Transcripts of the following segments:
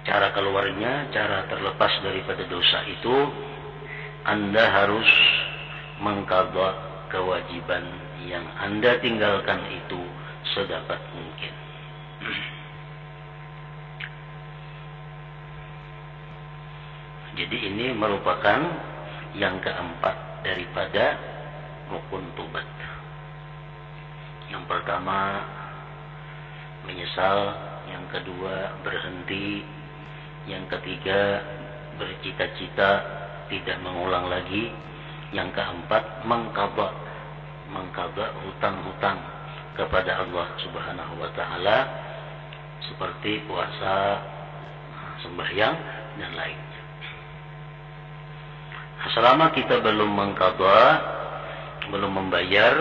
Cara keluarnya, cara terlepas daripada dosa itu, Anda harus mengqadha kewajiban yang Anda tinggalkan itu sedapat mungkin. Jadi ini merupakan yang keempat daripada rukun tobat. Yang pertama menyesal, yang kedua berhenti, yang ketiga bercita-cita tidak mengulang lagi, yang keempat mengqadha hutang-hutang kepada Allah Subhanahu wa taala seperti puasa, sembahyang dan lainnya. Selama kita belum mengqadha, belum membayar,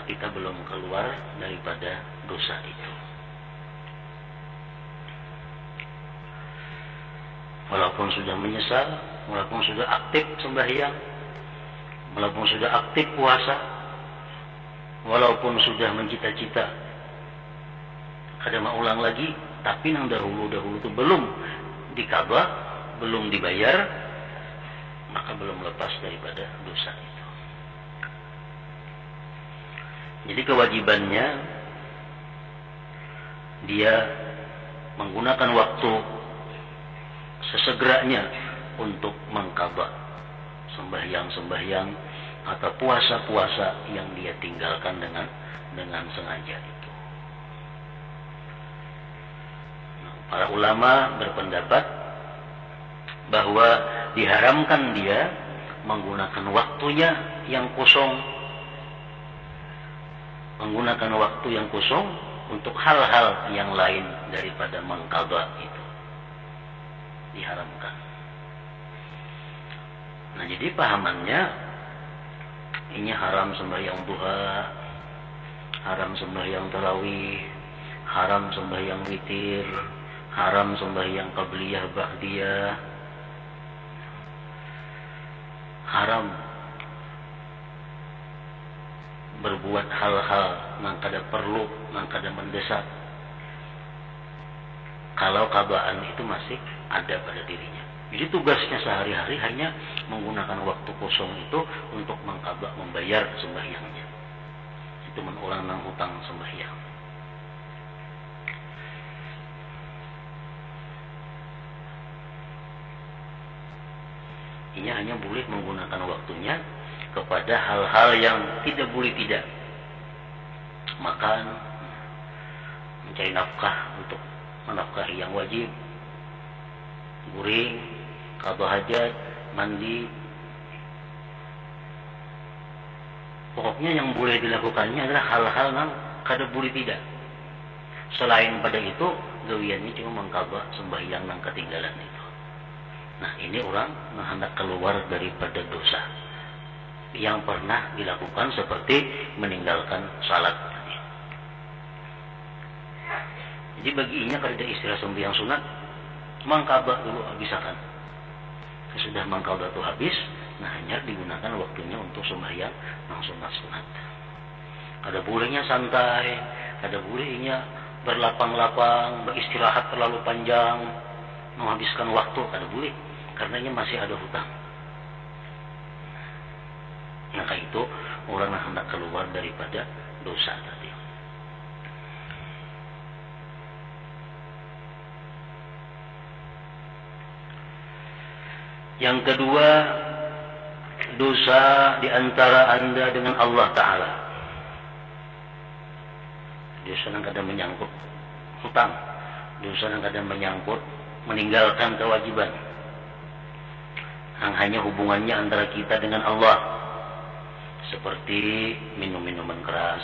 kita belum keluar daripada dosa itu. Walaupun sudah menyesal, walaupun sudah aktif sembahyang, walaupun sudah aktif puasa, walaupun sudah mencita-cita kada mau ulang lagi, tapi yang dahulu itu belum diqadha, belum dibayar, maka belum lepas daripada dosa itu. Jadi kewajibannya dia menggunakan waktu sesegeranya untuk mengqadha sembahyang-sembahyang atau puasa-puasa yang dia tinggalkan dengan sengaja itu. Para ulama berpendapat bahwa diharamkan dia menggunakan waktunya yang kosong, menggunakan waktu yang kosong untuk hal-hal yang lain daripada mengqadha itu. Diharamkan. Nah, jadi pahamannya ini haram sembahyang duha, haram sembahyang tarawih, haram sembahyang witir, haram sembahyang qabliyah ba'diyah, haram berbuat hal-hal yang kada perlu, yang kada mendesak kalau qadhaan itu masih ada pada dirinya. Jadi tugasnya sehari-hari hanya menggunakan waktu kosong itu untuk mengqadha, membayar sembahyangnya. Itu mengulang hutang sembahyang. Ini hanya boleh menggunakan waktunya kepada hal-hal yang tidak boleh tidak. Makan, mencari nafkah untuk menafkahi yang wajib, guring, qadha hajat, mandi. Pokoknya yang boleh dilakukannya adalah hal-hal yang kada boleh tidak. Selain pada itu, gawiannya cuma mengqadha sembahyang yang ketinggalan itu. Nah, ini orang hendak keluar daripada dosa yang pernah dilakukan seperti meninggalkan salat. Jadi baginya kada istilah sembahyang sunat, mengqadha dulu habisakan. Sudah mengqadha itu habis, nah hanya digunakan waktunya untuk sembahyang yang sunat-sunat. Kada bolehnya santai, kada bolehnya berlapang-lapang, beristirahat terlalu panjang, menghabiskan waktu, kada boleh, karena masih ada hutang. Maka itu orang yang hendak keluar daripada dosa tadi. Yang kedua, dosa di antara Anda dengan Allah Ta'ala. Dosa yang kadang menyangkut hutang, dosa yang kadang menyangkut meninggalkan kewajiban, yang hanya hubungannya antara kita dengan Allah, seperti minum minuman keras,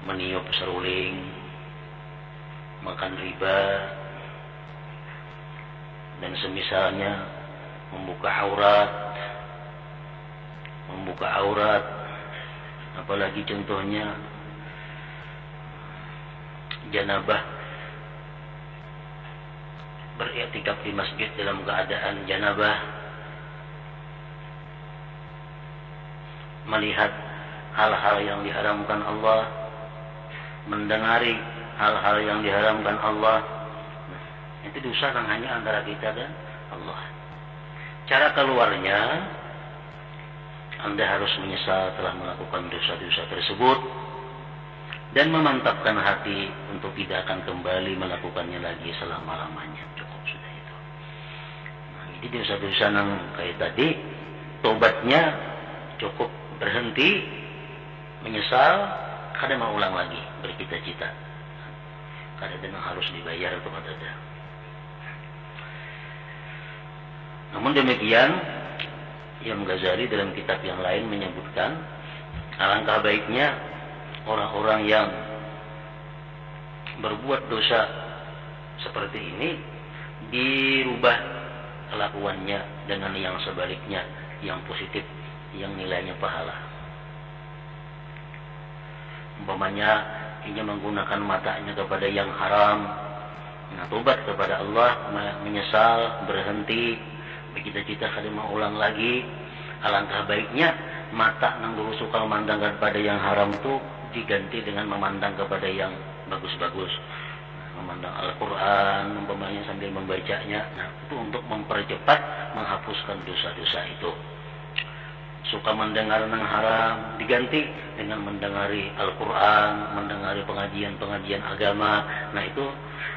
meniup seruling, makan riba, dan semisalnya, membuka aurat, apalagi contohnya janabah, beriktikaf di masjid dalam keadaan janabah, melihat hal-hal yang diharamkan Allah, mendengari hal-hal yang diharamkan Allah. Nah, itu dosa yang hanya antara kita dan Allah. Cara keluarnya, Anda harus menyesal telah melakukan dosa-dosa tersebut dan memantapkan hati untuk tidak akan kembali melakukannya lagi selama-lamanya. Cukup sudah itu. Nah, jadi dosa-dosa yang kayak tadi, tobatnya cukup berhenti, menyesal, kada mau ulang lagi, bercita-cita. Kada ada yang harus dibayar atau kada ada. Namun demikian, Imam Ghazali dalam kitab yang lain menyebutkan, alangkah baiknya orang-orang yang berbuat dosa seperti ini dirubah kelakuannya dengan yang sebaliknya, yang positif, yang nilainya pahala. Umpamanya ia menggunakan matanya kepada yang haram, nah tobat kepada Allah, menyesal, berhenti, bercita-cita kada mau ulang lagi. Alangkah baiknya mata nang dulu suka memandang kepada yang haram itu diganti dengan memandang kepada yang bagus-bagus. Memandang Al-Quran umpamanya sambil membacanya. Nah, itu untuk mempercepat menghapuskan dosa-dosa itu. Suka mendengar yang haram diganti dengan mendengari Al-Quran, mendengari pengajian-pengajian agama. Nah, itu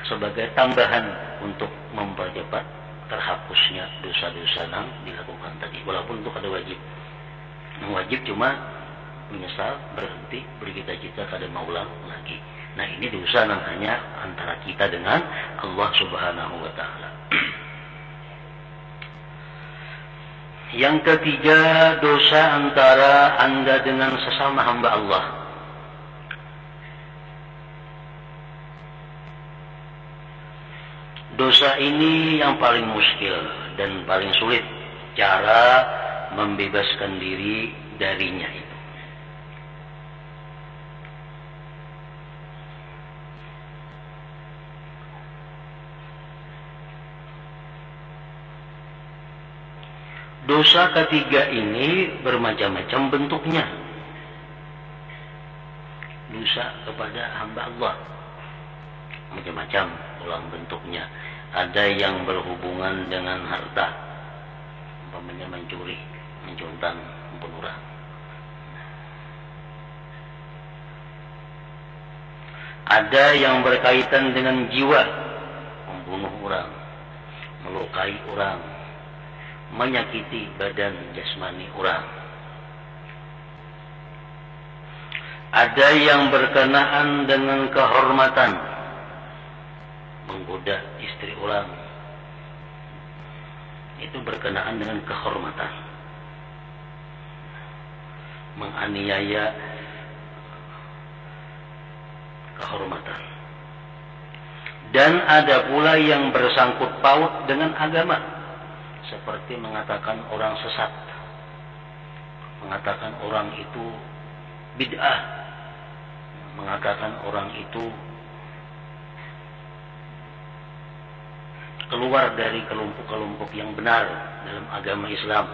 sebagai tambahan untuk mempercepat terhapusnya dosa-dosa yang dilakukan tadi. Walaupun itu kada wajib. Yang wajib cuma menyesal, berhenti, bercita-cita kada mau ulang lagi. Nah, ini dosa yang hanya antara kita dengan Allah Subhanahu wa Ta'ala. Yang ketiga, dosa antara Anda dengan sesama hamba Allah. Dosa ini yang paling muskil dan paling sulit cara membebaskan diri darinya itu. Dosa ketiga ini bermacam-macam bentuknya. Dosa kepada hamba Allah macam-macam ulang bentuknya. Ada yang berhubungan dengan harta, umpamanya mencuri, mencuntan, membunuh orang. Ada yang berkaitan dengan jiwa, membunuh orang, melukai orang, menyakiti badan jasmani orang. Ada yang berkenaan dengan kehormatan, menggoda istri orang, itu berkenaan dengan kehormatan, menganiaya kehormatan. Dan ada pula yang bersangkut paut dengan agama, seperti mengatakan orang sesat, mengatakan orang itu bid'ah, mengatakan orang itu keluar dari kelompok-kelompok yang benar dalam agama Islam.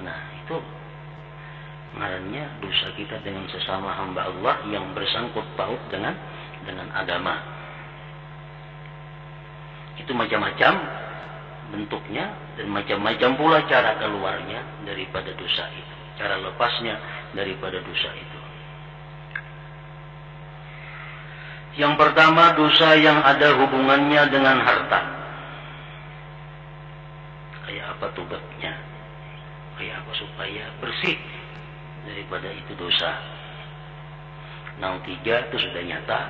Nah, itu ngarannya dosa kita dengan sesama hamba Allah yang bersangkut paut dengan agama. Itu macam-macam bentuknya dan macam-macam pula cara keluarnya daripada dosa itu, cara lepasnya daripada dosa itu. Yang pertama, dosa yang ada hubungannya dengan harta. Kayak apa tobatnya? Kayak apa supaya bersih daripada itu dosa? Yang tiga itu sudah nyata,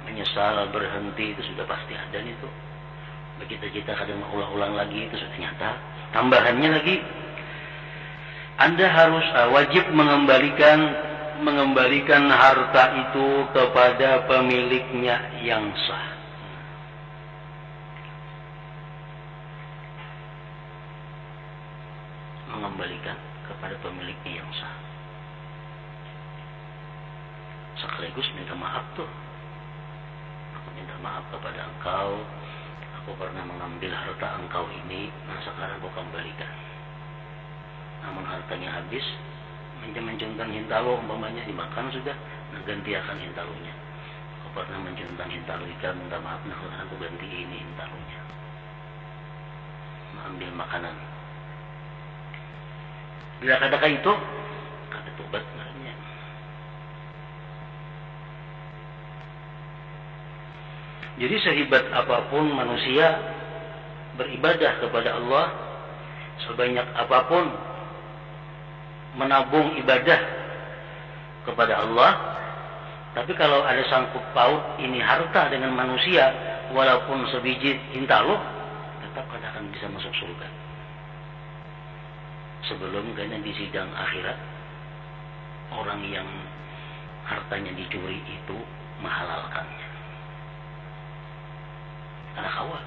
menyesal, berhenti itu sudah pasti ada itu. Bercita-cita kadang ulang-ulang lagi itu sudah nyata. Tambahannya lagi, Anda harus wajib mengembalikan harta itu kepada pemiliknya yang sah. Mengembalikan kepada pemiliknya yang sah. Sekaligus minta maaf tuh. Aku minta maaf kepada engkau. Aku pernah mengambil harta engkau ini. Nah, sekarang aku kembalikan. Namun hartanya habis, mencuntan hintalo umpamanya dimakan sudah, nah ganti akan hintalunya. pernah mencuntan hintaluika, minta maaf nah aku ganti ini hintalunya, ambil makanan. Bila katakan itu kata tobat namanya. Jadi sehebat apapun manusia beribadah kepada Allah, sebanyak apapun menabung ibadah kepada Allah, tapi kalau ada sangkut paut ini harta dengan manusia, walaupun sebiji hintalu, tetap kada akan bisa masuk surga. Sebelum kayaknya di sidang akhirat, orang yang hartanya dicuri itu menghalalkannya. Karena kawal.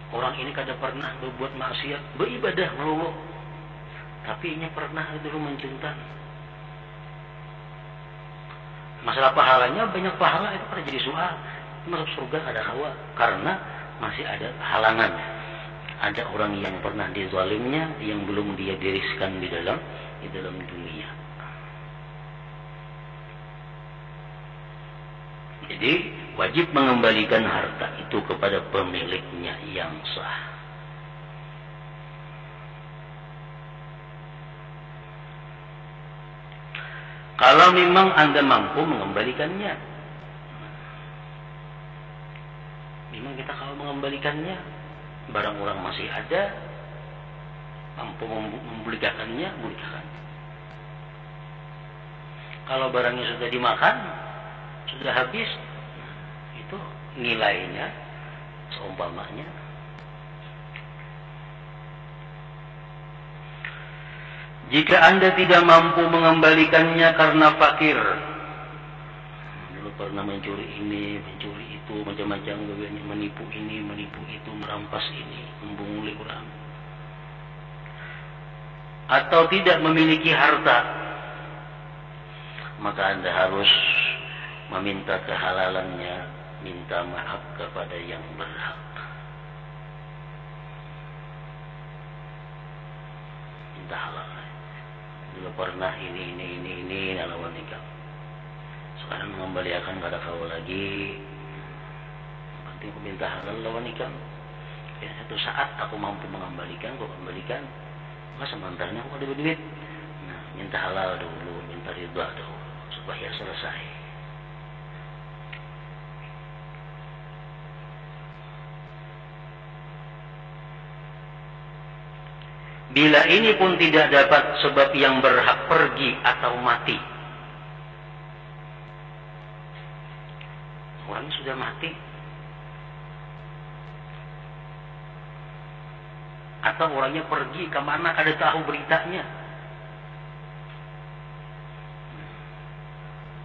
Orang ini kada pernah berbuat maksiat, beribadah melulu, tapi ini pernah dulu mencuntan. Masalah pahalanya, banyak pahala itu pada jadi soal. Masuk surga kada kawal, karena masih ada halangan. Ada orang yang pernah dizalimnya, yang belum dia diriskan di dalam dunia. Jadi wajib mengembalikan harta itu kepada pemiliknya yang sah. Kalau memang Anda mampu mengembalikannya, memang kita kalau mengembalikannya, barang orang masih ada, mampu membelikannya, belikan. Kalau barangnya sudah dimakan, sudah habis, itu nilainya seumpamanya. Jika Anda tidak mampu mengembalikannya karena fakir, dulu pernah mencuri ini, mencuri itu, macam-macam, menipu ini, menipu itu, merampas ini, membunguli orang, atau tidak memiliki harta, maka Anda harus meminta kehalalannya, minta maaf kepada yang berhak. Minta halal. Dulu pernah ini lawan nikah. Sekarang mengembalikan kada kau lagi. Penting aku minta halal lawan nikah. Ya, satu saat aku mampu mengembalikan, aku kembalikan. Maka sementaranya aku ada duit. Nah, minta halal dulu, minta ridha dulu supaya selesai. Bila ini pun tidak dapat, sebab yang berhak pergi atau mati. Orangnya sudah mati. Atau orangnya pergi kemana kada tahu beritanya.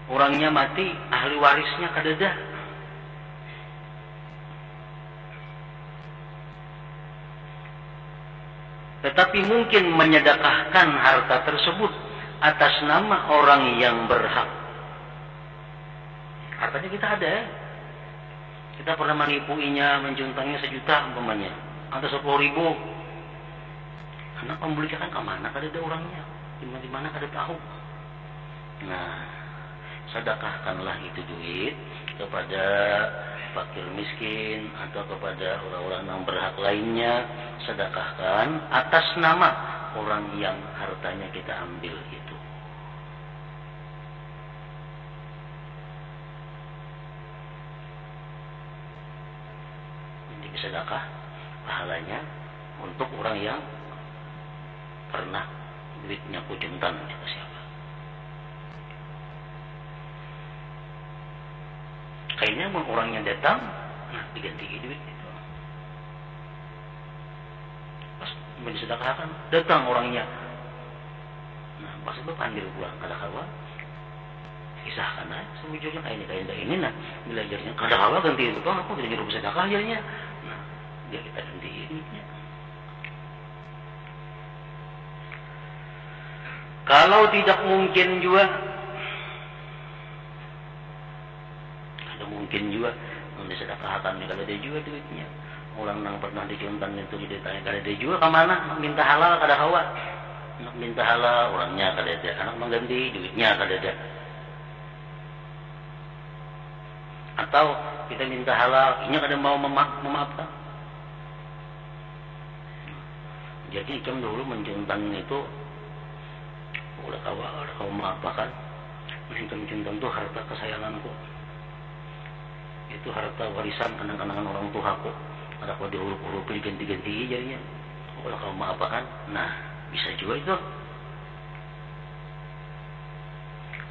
Orangnya mati, ahli warisnya kada ada. Tetapi mungkin menyedekahkan harta tersebut atas nama orang yang berhak. Hartanya kita ada, ya. Kita pernah menipuinya, menjuntangnya 1 juta umpamanya, atau 10.000. Karena pembelikan kemana kada ada orangnya, di mana kada tahu. Nah, sedekahkanlah itu duit kepada fakir miskin atau kepada orang-orang yang berhak lainnya, sedekahkan atas nama orang yang hartanya kita ambil itu. Jadi sedekah pahalanya untuk orang yang pernah duitnya kujuntan itu siapa. Kayaknya orangnya datang, nah diganti duit itu. Pas mensedekahkan, datang orangnya. Nah, pas itu panggil pulang kada kawa, kisahkan aja sebujurnya kayak ini, nah belajarnya kada kawa ganti itu, aku kita nyuruh sedekah akhirnya. Nah, dia kita ganti duitnya. Kalau tidak mungkin juga, mungkin juga disedekahkan kalau ada juga duitnya. Orang yang pernah dicontan itu ditanya kalau ada juga kemana, minta halal kada hawa, minta halal orangnya kada ada, anak mengganti duitnya kada ada. Atau kita minta halal, inya kada mau memaafkan. Jadi ikam dulu mencintang itu udah kau maafkan. Ikam mencintang itu harta kesayanganku. Itu harta warisan kenang-kenangan orang tuaku. Ada kau dihuruf-hurufin ganti-ganti jadinya. Kalau kau maafkan, nah bisa juga itu.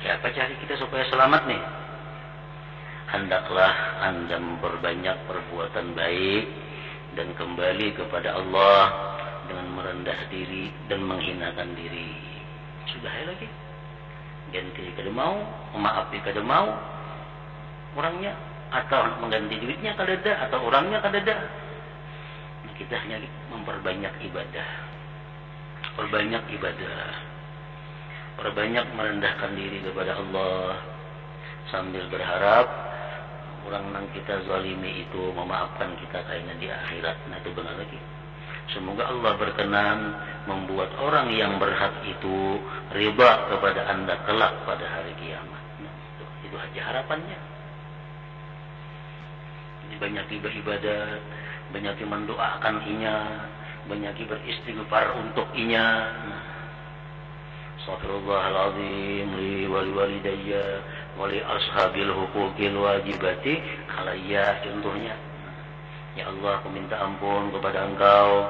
Ya apa cari kita supaya selamat nih? Hendaklah Anda memperbanyak perbuatan baik dan kembali kepada Allah dengan merendah diri dan menghinakan diri. Sudah ya lagi. Ganti kada mau, memaafi kada mau orangnya, atau mengganti duitnya kada ada, atau orangnya kada ada. Nah, kita hanya memperbanyak ibadah. Perbanyak ibadah. Perbanyak merendahkan diri kepada Allah sambil berharap orang yang kita zalimi itu memaafkan kita kayaknya di akhirat. Nah itu benar lagi. Semoga Allah berkenan membuat orang yang berhak itu riba kepada Anda kelak pada hari kiamat. Nah, itu aja harapannya. Jadi banyak ibadah, banyak mendoakan inya, banyak beristighfar untuk inya. Nah, Astaghfirullahaladzim li wali walidayya wali ashabil huquqil wajibati alayya, contohnya. Ya Allah, aku minta ampun kepada Engkau,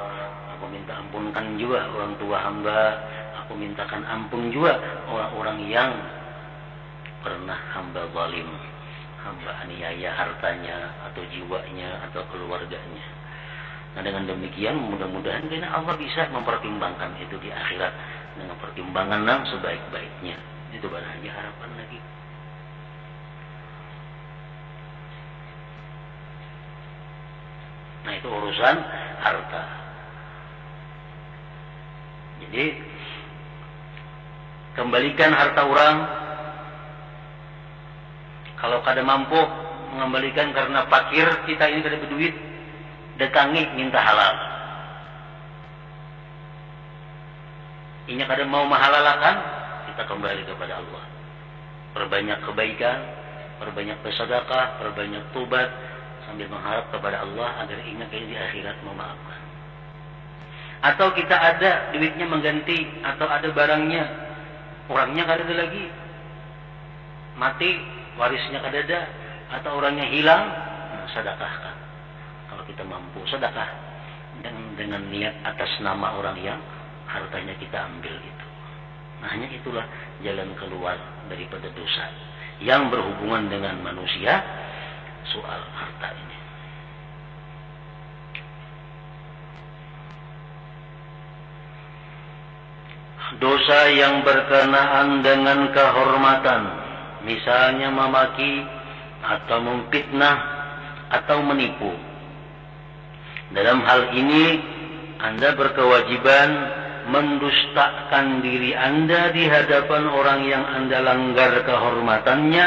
aku minta ampunkan juga orang tua hamba, aku mintakan ampun juga orang-orang yang pernah hamba zalim, hamba aniaya hartanya atau jiwanya atau keluarganya. Nah dengan demikian mudah-mudahan Allah bisa mempertimbangkan itu di akhirat dengan pertimbangan yang sebaik-baiknya. Itu bahannya harapan lagi. Nah itu urusan harta. Jadi kembalikan harta orang. Kalau kada mampu mengembalikan karena fakir, kita ini kada berduit, datangi minta halal. Inya kada mau mahalalakan, kita kembali kepada Allah. Perbanyak kebaikan, perbanyak bersedekah, perbanyak tobat sambil mengharap kepada Allah agar inya kayak di akhirat memaafkan. Atau kita ada duitnya mengganti, atau ada barangnya, orangnya kada ada lagi, mati, warisnya kada ada, atau orangnya hilang, nah, sedekahkan. Kalau kita mampu sedekah dengan niat atas nama orang yang hartanya kita ambil itu. Nah hanya itulah jalan keluar daripada dosa yang berhubungan dengan manusia, soal harta ini. Dosa yang berkenaan dengan kehormatan, misalnya memaki atau memfitnah atau menipu. Dalam hal ini Anda berkewajiban mendustakan diri Anda di hadapan orang yang Anda langgar kehormatannya,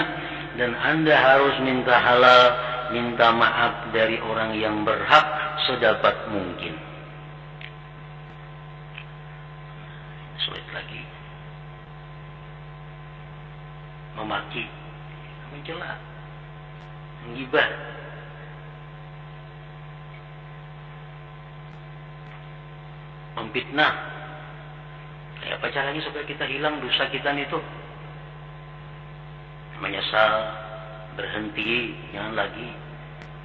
dan Anda harus minta halal, minta maaf dari orang yang berhak sedapat mungkin. Sulit lagi. Memaki, mencela, menggibah, memfitnah. Apa caranya supaya kita hilang dosa kita itu? Menyesal, berhenti, jangan lagi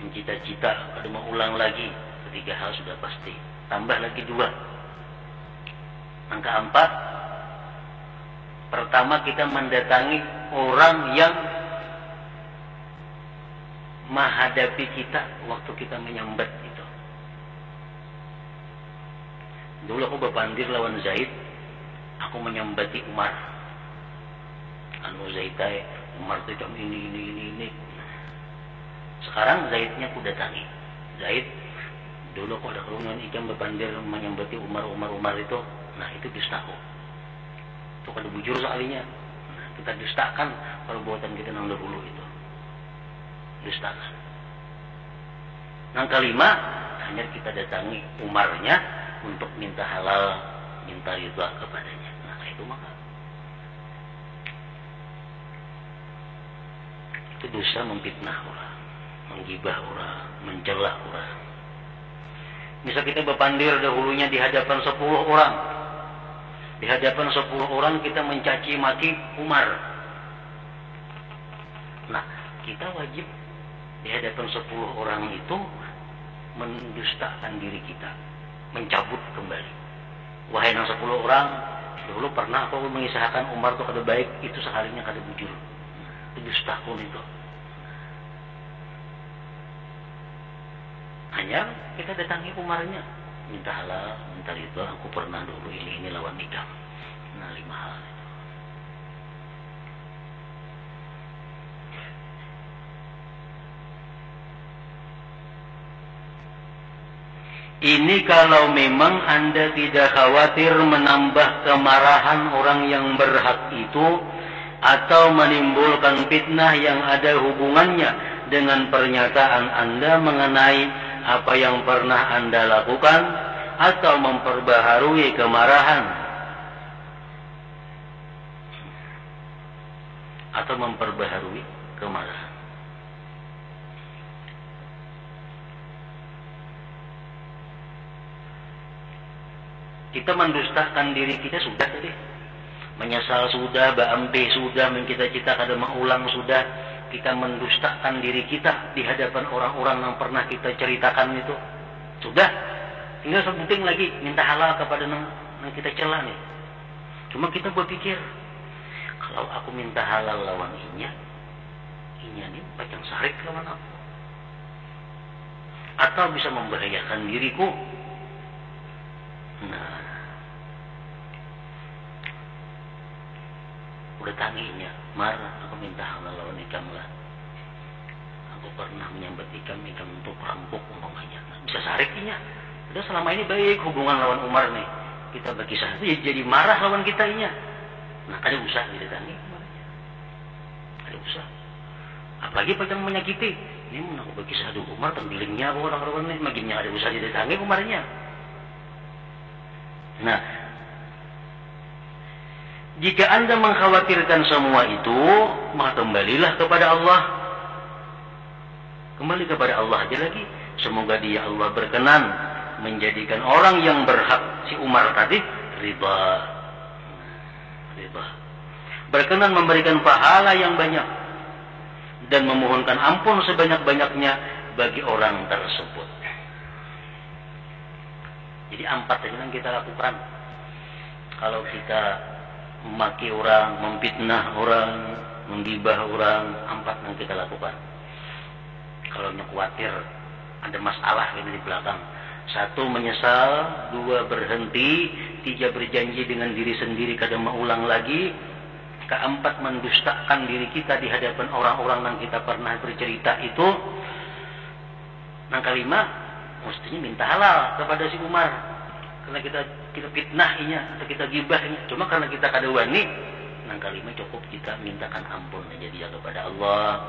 mencita-cita, ada mau ulang lagi. Ketiga hal sudah pasti. Tambah lagi 2. Angka 4. Pertama, kita mendatangi orang yang menghadapi kita waktu kita menyambat itu. Dulu aku berbandir lawan Zaid. Aku menyambati Umar. Anu Zaidai, Umar itu jam ini. Sekarang Zaidnya aku datangi. Zaid, dulu aku ada kerumunan ijam berbandir menyambati Umar itu. Nah itu dustaku. Itu kada bujur soalnya. Nah, kita dustakan perbuatan kita yang dahulu itu. Dustakan. Yang kelima, hanya kita datangi Umarnya untuk minta halal, minta ridha kepadanya. Nah itu maka itu dosa memfitnah orang, menggibah orang, mencela orang. Misal kita berpandir dahulunya di hadapan 10 orang. Di hadapan 10 orang kita mencaci maki Umar. Nah, kita wajib di hadapan 10 orang itu mendustakan diri kita, mencabut kembali. Wahai nang 10 orang, dulu pernah aku mengisahkan Umar itu kada baik, itu sekalinya kada bujur. Itu dustakun itu. Hanya kita datangi Umarnya, minta halal, minta ridho. Aku pernah dulu ini lawan nikah. Nah, 5 hal itu. Ini kalau memang Anda tidak khawatir menambah kemarahan orang yang berhak itu atau menimbulkan fitnah yang ada hubungannya dengan pernyataan Anda mengenai apa yang pernah Anda lakukan atau memperbaharui kemarahan Kita mendustakan diri kita sudah tadi, menyesal sudah, baampe sudah, mencita-cita kada mengulang sudah. Kita mendustakan diri kita di hadapan orang-orang yang pernah kita ceritakan itu sudah. Tinggal sebuting lagi minta halal kepada yang kita cela nih. Cuma kita berpikir, kalau aku minta halal lawan inya nih pacang sarik lawan aku, atau bisa membahayakan diriku. Nah, udah tanginya, marah, aku minta halal lawan ikam lah. Aku pernah menyambat ikam untuk rampok umpamanya. Nah, bisa sariknya. Udah selama ini baik hubungan lawan Umar nih. Kita berkisah itu jadi marah lawan kita inya. Nah, ada usah didatangi umarnya. Ada usah. Apalagi pacang menyakiti. Ini mau aku berkisah aduh Umar tembilingnya aku orang-orang ini makinnya ada usah didatangi umarnya. Nah, jika Anda mengkhawatirkan semua itu, maka kembalilah kepada Allah. Kembali kepada Allah aja lagi. Semoga dia Allah berkenan menjadikan orang yang berhak, si Umar tadi, riba. Berkenan memberikan pahala yang banyak dan memohonkan ampun sebanyak-banyaknya bagi orang tersebut. Jadi 4 saja yang kita lakukan. Kalau kita memaki orang, memfitnah orang, menggibah orang, 4 yang kita lakukan. Kalau khawatir ada masalah ini di belakang. 1 menyesal, 2 berhenti, 3 berjanji dengan diri sendiri kada mengulang lagi. 4 mendustakan diri kita di hadapan orang-orang yang kita pernah bercerita itu. Yang 5 mestinya minta halal kepada si Umar, karena kita fitnahinya atau kita gibahnya. Cuma karena kita kada wani, yang 5 cukup kita mintakan ampun aja dia kepada Allah.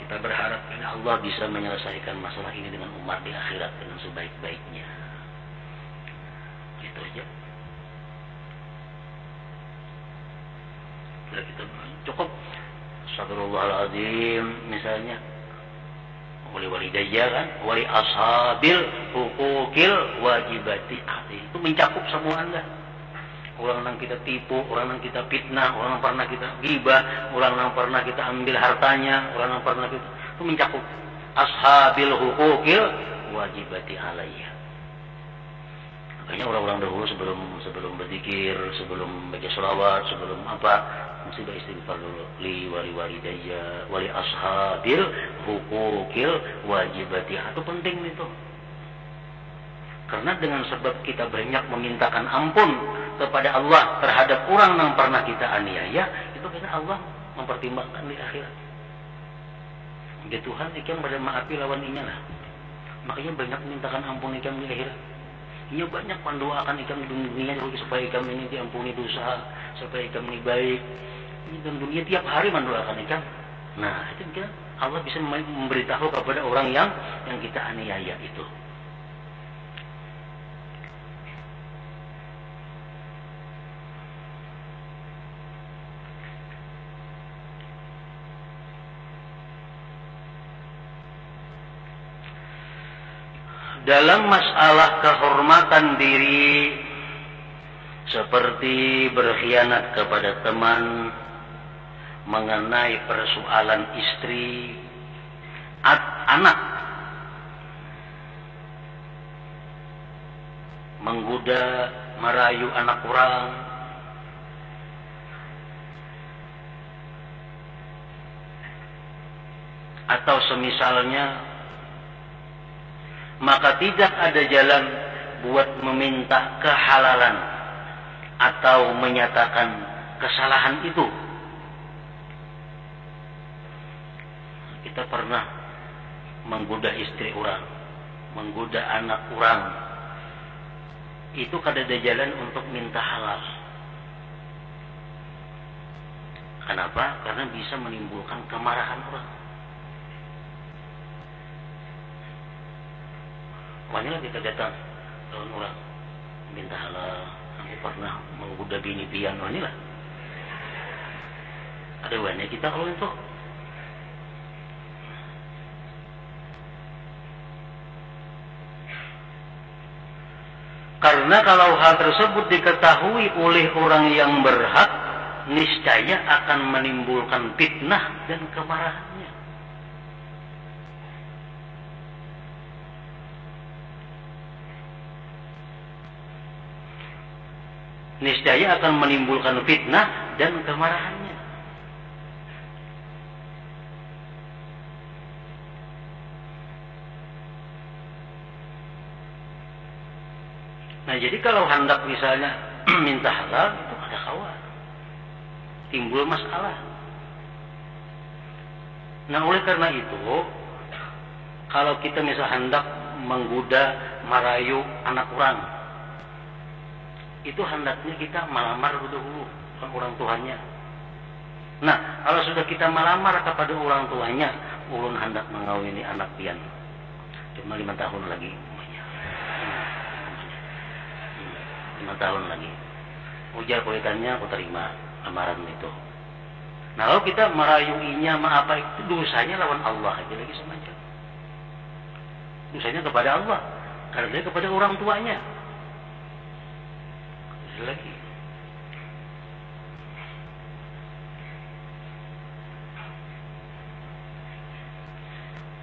Kita berharap Allah bisa menyelesaikan masalah ini dengan Umar di akhirat dengan sebaik-baiknya. Gitu aja. Bila kita cukup Astagfirullahaladzim misalnya, wali walidayya kan, wali ashabil hukukil wajibati ahli, itu mencakup semua Anda. Orang yang kita tipu, orang yang kita fitnah, orang yang pernah kita gibah, orang yang pernah kita ambil hartanya, orang yang pernah kita, itu mencakup ashabil hukukil wajibati alaiya. Makanya orang-orang dahulu sebelum berzikir, sebelum baca sholawat, sebelum apa, mesti beristighfar dulu. Li wali walidayya wali ashabil hukukil wajibati. Itu penting itu. Karena dengan sebab kita banyak memintakan ampun kepada Allah terhadap orang yang pernah kita aniaya, itu karena Allah mempertimbangkan di akhirat. Ya Tuhan, ikan pada maafi lawan inya lah. Makanya banyak memintakan ampun ikan di akhirat. Ia banyak mendoakan ikan di dunia supaya ikan ini diampuni dosa, supaya ikan ini baik. Ini dalam dunia tiap hari mendoakan ikan. Nah, itu mungkin Allah bisa memberitahu kepada orang yang kita aniaya itu. dalam masalah kehormatan diri, seperti berkhianat kepada teman, mengenai persoalan istri, anak, menggoda, merayu anak orang, atau semisalnya, maka tidak ada jalan buat meminta kehalalan atau menyatakan kesalahan itu. Kita pernah menggoda istri orang, menggoda anak orang, itu kada ada jalan untuk minta halal. Kenapa? Karena bisa menimbulkan kemarahan orang. Banyak kita datang tahun orang minta halal. Aku pernah menggoda bini pian lah. Ada banyak kita kalau itu. Karena kalau hal tersebut diketahui oleh orang yang berhak, niscaya akan menimbulkan fitnah dan kemarahannya. Niscaya akan menimbulkan fitnah dan kemarahannya. Nah, jadi kalau hendak misalnya minta halal, itu ada kawat, timbul masalah. Nah, oleh karena itu, kalau kita misalnya hendak menggoda, merayu anak orang, itu hendaknya kita melamar dulu orang tuanya. Nah, kalau sudah kita melamar kepada orang tuanya, ulun hendak mengawini anak pian, cuma 5 tahun lagi. 5 tahun lagi. Ujar kuitannya aku terima lamaran itu. Nah, kalau kita merayuinya apa itu dosanya lawan Allah aja lagi semacam. Dosanya kepada Allah, karena dia kepada orang tuanya. Lagi.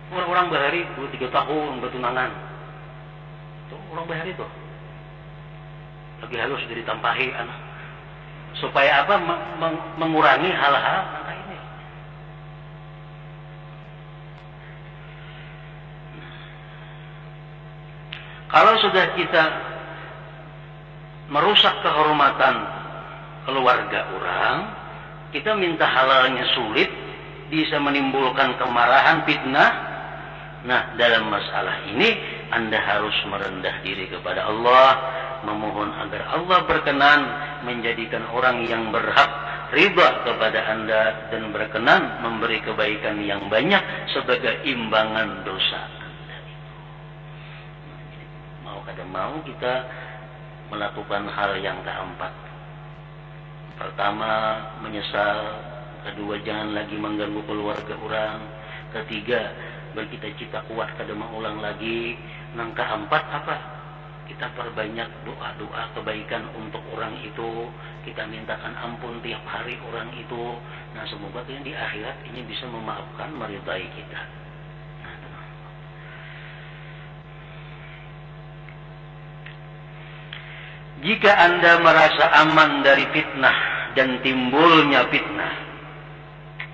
Orang-orang bahari 2-3 tahun bertunangan. Itu orang bahari tuh. Lagi halus jadi tampahi anak. Supaya apa? Mengurangi hal-hal maka ini. Kalau sudah kita merusak kehormatan keluarga orang, kita minta halalnya sulit, bisa menimbulkan kemarahan, fitnah. Nah, dalam masalah ini Anda harus merendah diri kepada Allah, memohon agar Allah berkenan menjadikan orang yang berhak ridha kepada Anda dan berkenan memberi kebaikan yang banyak sebagai imbangan dosa Anda itu. Mau kada mau kita melakukan hal yang keempat. Pertama, menyesal. Kedua, jangan lagi mengganggu keluarga orang. Ketiga, bercita-cita kuat kada mengulang lagi. Yang keempat apa? Kita perbanyak doa-doa kebaikan untuk orang itu. Kita mintakan ampun tiap hari orang itu. Nah, semoga di akhirat ini bisa memaafkan, meridai kita. Jika Anda merasa aman dari fitnah dan timbulnya fitnah,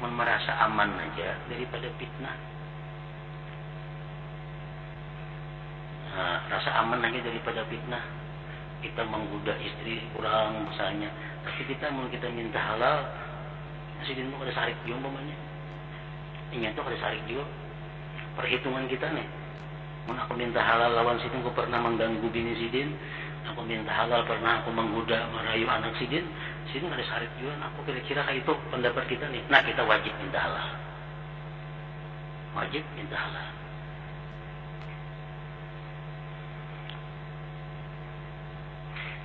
merasa aman aja daripada fitnah. Nah, rasa aman aja daripada fitnah. Kita menggoda istri kurang misalnya, tapi kita mau kita minta halal, sidin mau ada sarik juga umpamanya. Ini tuh ada sarik juga. Perhitungan kita nih. Mau aku minta halal lawan sidin, aku pernah mengganggu bini sidin. Aku minta halal pernah aku menggoda merayu anak sidin. Sidin ada sarik juga. Aku kira-kira kayak itu pendapat kita nih. Nah, kita wajib minta halal. Wajib minta halal.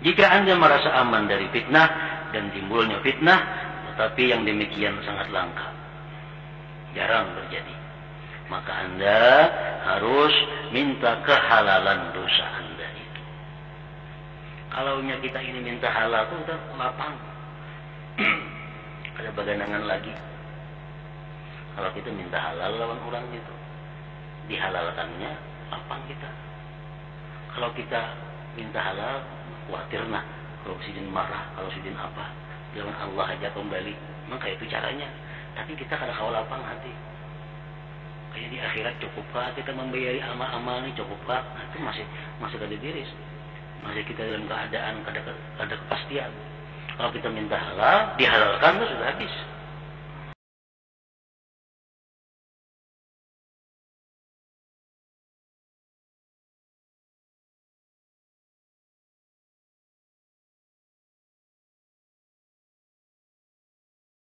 Jika Anda merasa aman dari fitnah dan timbulnya fitnah, tetapi yang demikian sangat langka, jarang terjadi. maka Anda harus minta kehalalan dosa Anda itu. Kalau kita ini minta halal itu udah lapang. Ada baganangan lagi. Kalau kita minta halal lawan orang itu, dihalalkannya lapang kita. Kalau kita minta halal, khawatir nah. Kalau sidin marah, kalau sidin apa, lawan Allah aja kembali. Memang kayak itu caranya. Tapi kita kadang kawal lapang hati. Kayak di akhirat cukuppah kita membayari amal-amal ini, cukuppah? Nah, itu masih kada diris. Masih kita dalam keadaan ada kepastian. Kalau kita minta halal, dihalalkan itu sudah habis.